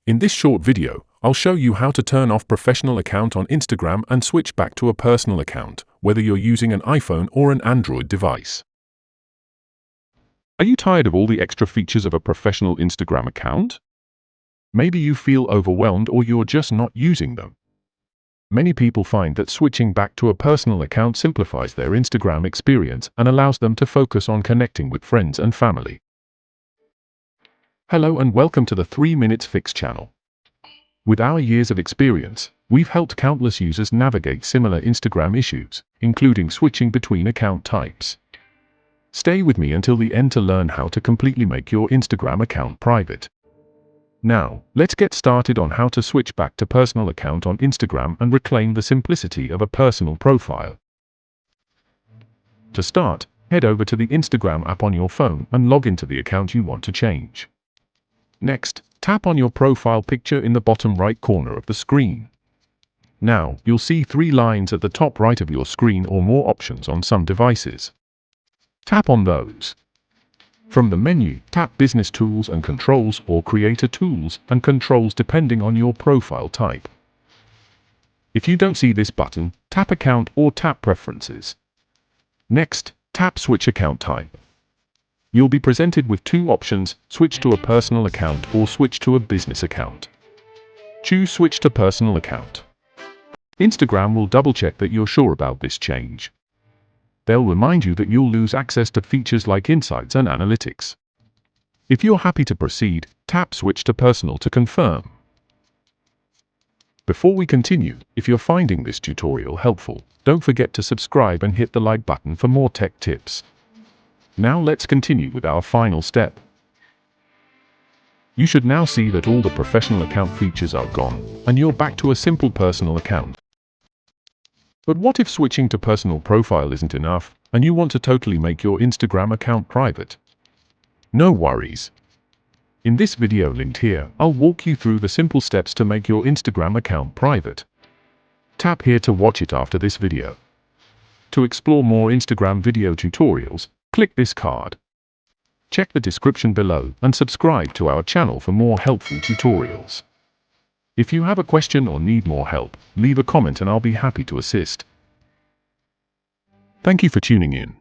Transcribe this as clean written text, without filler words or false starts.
In this short video, I'll show you how to turn off professional account on Instagram and switch back to a personal account, whether you're using an iPhone or an Android device. Are you tired of all the extra features of a professional Instagram account? Maybe you feel overwhelmed or you're just not using them. Many people find that switching back to a personal account simplifies their Instagram experience and allows them to focus on connecting with friends and family. Hello and welcome to the 3 Minutes Fix channel. With our years of experience, we've helped countless users navigate similar Instagram issues, including switching between account types. Stay with me until the end to learn how to completely make your Instagram account private. Now, let's get started on how to switch back to personal account on Instagram and reclaim the simplicity of a personal profile. To start, head over to the Instagram app on your phone and log into the account you want to change. Next, tap on your profile picture in the bottom right corner of the screen. Now, you'll see 3 lines at the top right of your screen or more options on some devices. Tap on those. From the menu, tap Business Tools and Controls or Creator Tools and Controls depending on your profile type. If you don't see this button, tap Account or tap Preferences. Next, tap Switch Account Type. You'll be presented with 2 options: switch to a personal account or switch to a business account. Choose Switch to Personal Account. Instagram will double-check that you're sure about this change. They'll remind you that you'll lose access to features like Insights and Analytics. If you're happy to proceed, tap Switch to Personal to confirm. Before we continue, if you're finding this tutorial helpful, don't forget to subscribe and hit the like button for more tech tips. Now let's continue with our final step. You should now see that all the professional account features are gone, and you're back to a simple personal account. But what if switching to personal profile isn't enough, and you want to totally make your Instagram account private? No worries. In this video linked here, I'll walk you through the simple steps to make your Instagram account private. Tap here to watch it after this video. To explore more Instagram video tutorials, click this card. Check the description below and subscribe to our channel for more helpful tutorials. If you have a question or need more help, leave a comment and I'll be happy to assist. Thank you for tuning in.